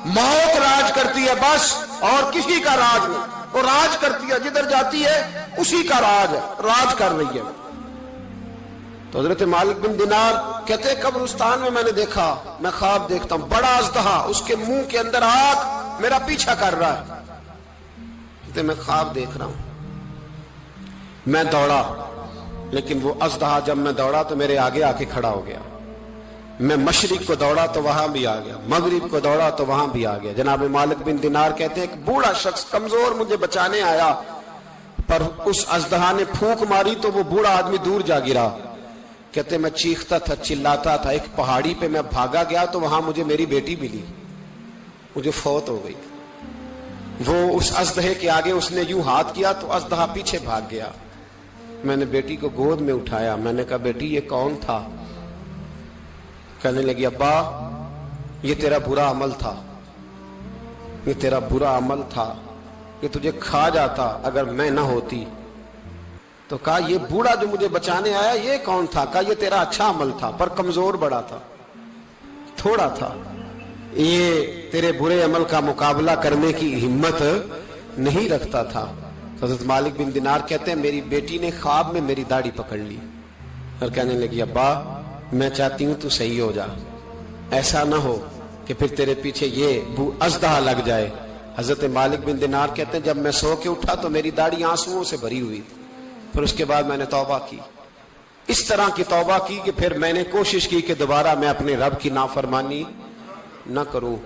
موت راج کرتی ہے بس، اور کسی کا راج نہیں، وہ راج کرتی ہے، جدھر جاتی ہے اسی کا راج ہے، راج کر رہی ہے۔ تو حضرت مالک بن دینار کہتے ہیں قبرستان میں میں نے دیکھا، میں خواب دیکھتا ہوں، بڑا اژدہا، اس کے منہ کے اندر آگ میرا پیچھا کر رہا ہے۔ کہتے میں خواب دیکھ رہا ہوں، میں دوڑا، لیکن وہ اژدہا جب میں دوڑا تو میرے آگے آ کے کھڑا ہو گیا۔ میں مشرق کو دوڑا تو وہاں بھی آ گیا، مغرب کو دوڑا تو وہاں بھی آ گیا۔ جناب مالک بن دینار کہتے ہیں ایک بوڑھا شخص کمزور مجھے بچانے آیا، پر اس اژدہا نے پھونک ماری تو وہ بوڑھا آدمی دور جا گرا۔ کہتے میں چیختا تھا، چلاتا تھا، ایک پہاڑی پہ میں بھاگا گیا تو وہاں مجھے میری بیٹی ملی، مجھے فوت ہو گئی۔ وہ اس اژدہے کے آگے اس نے یوں ہاتھ کیا تو اژدہا پیچھے بھاگ گیا۔ میں نے بیٹی کو گود میں اٹھایا، میں نے کہا بیٹی یہ کون تھا؟ کہنے لگی ابا یہ تیرا برا عمل تھا، یہ تیرا برا عمل تھا، کہ تجھے کھا جاتا اگر میں نہ ہوتی۔ تو کہا یہ بوڑھا جو مجھے بچانے آیا یہ کون تھا؟ کہا یہ تیرا اچھا عمل تھا، پر کمزور بڑا تھا، تھوڑا تھا، یہ تیرے برے عمل کا مقابلہ کرنے کی ہمت نہیں رکھتا تھا۔ حضرت مالک بن دینار کہتے ہیں میری بیٹی نے خواب میں میری داڑھی پکڑ لی اور کہنے لگی ابا میں چاہتی ہوں تو صحیح ہو جا، ایسا نہ ہو کہ پھر تیرے پیچھے یہ اژدہا لگ جائے۔ حضرت مالک بن دینار کہتے ہیں جب میں سو کے اٹھا تو میری داڑھی آنسوؤں سے بھری ہوئی تھی، پھر اس کے بعد میں نے توبہ کی، اس طرح کی توبہ کی کہ پھر میں نے کوشش کی کہ دوبارہ میں اپنے رب کی نافرمانی نہ کروں۔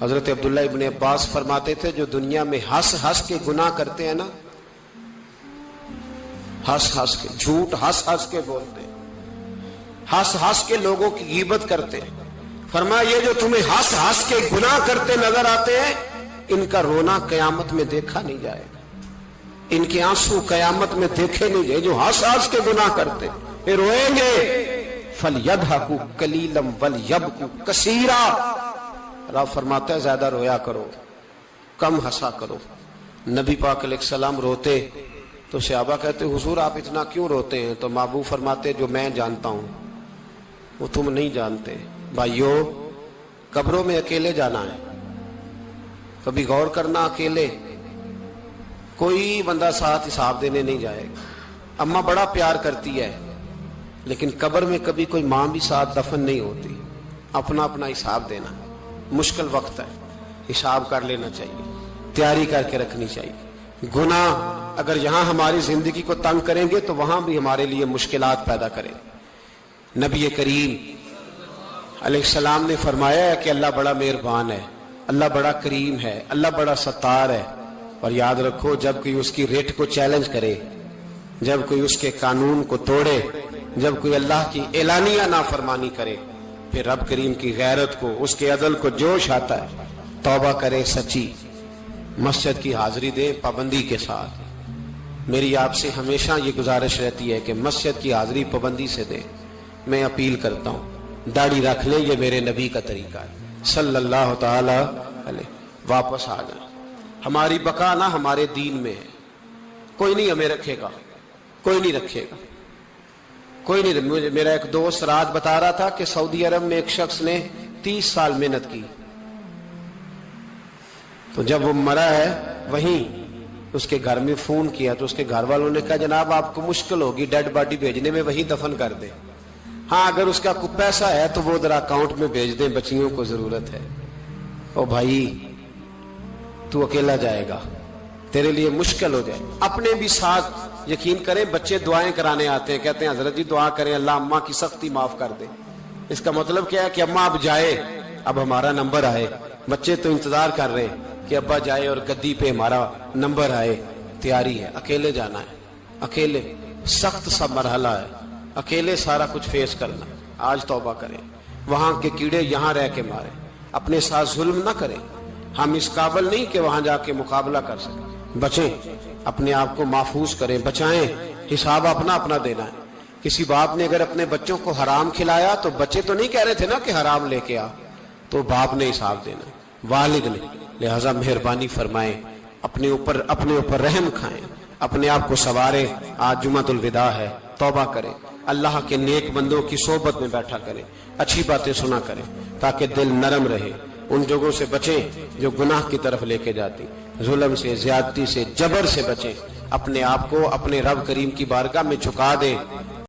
حضرت عبداللہ ابن عباس فرماتے تھے جو دنیا میں ہنس ہنس کے گناہ کرتے ہیں نا، ہنس ہنس کے جھوٹ ہنس ہنس کے بولتے ہیں، ہنس ہنس کے لوگوں کی غیبت کرتے ہیں، فرمایا یہ جو تمہیں ہنس ہنس کے گناہ کرتے نظر آتے ہیں ان کا رونا قیامت میں دیکھا نہیں جائے گا، ان کے آنسو قیامت میں دیکھے نہیں جائے۔ جو ہنس ہنس کے گناہ کرتے یہ روئیں گے، فَلْيَضْحَكُوا قَلِيلًا وَلْيَبْكُوا كَثِيرًا، رب فرماتا ہے زیادہ رویا کرو، کم ہنسا کرو۔ نبی پاک علیہ السلام روتے تو صحابہ کہتے حضور آپ اتنا کیوں روتے ہیں؟ تو محبوب فرماتے جو میں جانتا ہوں وہ تم نہیں جانتے۔ بھائیو قبروں میں اکیلے جانا ہے، کبھی غور کرنا، اکیلے کوئی بندہ ساتھ حساب دینے نہیں جائے گا۔ اماں بڑا پیار کرتی ہے لیکن قبر میں کبھی کوئی ماں بھی ساتھ دفن نہیں ہوتی، اپنا اپنا حساب دینا، مشکل وقت ہے، حساب کر لینا چاہیے، تیاری کر کے رکھنی چاہیے۔ گناہ اگر یہاں ہماری زندگی کو تنگ کریں گے تو وہاں بھی ہمارے لیے مشکلات پیدا کریں۔ نبی کریم علیہ السلام نے فرمایا ہے کہ اللہ بڑا مہربان ہے، اللہ بڑا کریم ہے، اللہ بڑا ستار ہے، اور یاد رکھو جب کوئی اس کی ریٹ کو چیلنج کرے، جب کوئی اس کے قانون کو توڑے، جب کوئی اللہ کی اعلانیہ نافرمانی کرے، پھر رب کریم کی غیرت کو، اس کے عدل کو جوش آتا ہے، توبہ کرے سچی، مسجد کی حاضری دے پابندی کے ساتھ۔ میری آپ سے ہمیشہ یہ گزارش رہتی ہے کہ مسجد کی حاضری پابندی سے دیں۔ میں اپیل کرتا ہوں داڑھی رکھ لیں، یہ میرے نبی کا طریقہ ہے صلی اللہ تعالی علیہ۔ واپس آ جائیں، ہماری بقا نہ ہمارے دین میں ہے، کوئی نہیں ہمیں رکھے گا، کوئی نہیں رکھے گا، کوئی نہیں۔ میرا ایک دوست راج بتا رہا تھا کہ سعودی عرب میں ایک شخص نے 30 سال محنت کی، تو جب وہ مرا ہے وہیں اس کے گھر میں فون کیا تو اس کے گھر والوں نے کہا جناب آپ کو مشکل ہوگی ڈیڈ باڈی بھیجنے میں، وہیں دفن کر دیں، ہاں اگر اس کا کوئی پیسہ ہے تو وہ ذرا اکاؤنٹ میں بھیج دیں، بچیوں کو ضرورت ہے۔ او بھائی تو اکیلا جائے گا، تیرے لیے مشکل ہو جائے۔ اپنے بھی ساتھ یقین کریں، بچے دعائیں کرانے آتے ہیں، کہتے ہیں حضرت جی دعا کریں اللہ اماں کی سختی معاف کر دے۔ اس کا مطلب کیا ہے کہ اماں اب جائے، اب ہمارا نمبر آئے۔ بچے تو انتظار کر رہے ہیں کہ ابا جائے اور گدی پہ ہمارا نمبر آئے۔ تیاری ہے، اکیلے جانا ہے، اکیلے سخت سا مرحلہ ہے، اکیلے سارا کچھ فیس کرنا۔ آج توبہ کریں، وہاں کے کیڑے یہاں رہ کے مارے، اپنے ساتھ ظلم نہ کریں۔ ہم اس قابل نہیں کہ وہاں جا کے مقابلہ کر سکیں، بچیں، اپنے آپ کو محفوظ کریں، بچائیں، حساب اپنا اپنا دینا ہے۔ کسی باپ نے اگر اپنے بچوں کو حرام کھلایا تو بچے تو نہیں کہہ رہے تھے نا کہ حرام لے کے آ، تو باپ نے حساب دینا، والد نے۔ لہذا مہربانی فرمائیں، اپنے اوپر رحم کھائیں، اپنے آپ کو سنواریں۔ آج جمعۃ الوداع ہے، توبہ کریں، اللہ کے نیک بندوں کی صحبت میں بیٹھا کریں، اچھی باتیں سنا کریں تاکہ دل نرم رہے۔ ان جگہوں سے بچیں جو گناہ کی طرف لے کے جاتی، ظلم سے، زیادتی سے، جبر سے بچیں۔ اپنے آپ کو اپنے رب کریم کی بارگاہ میں جھکا دیں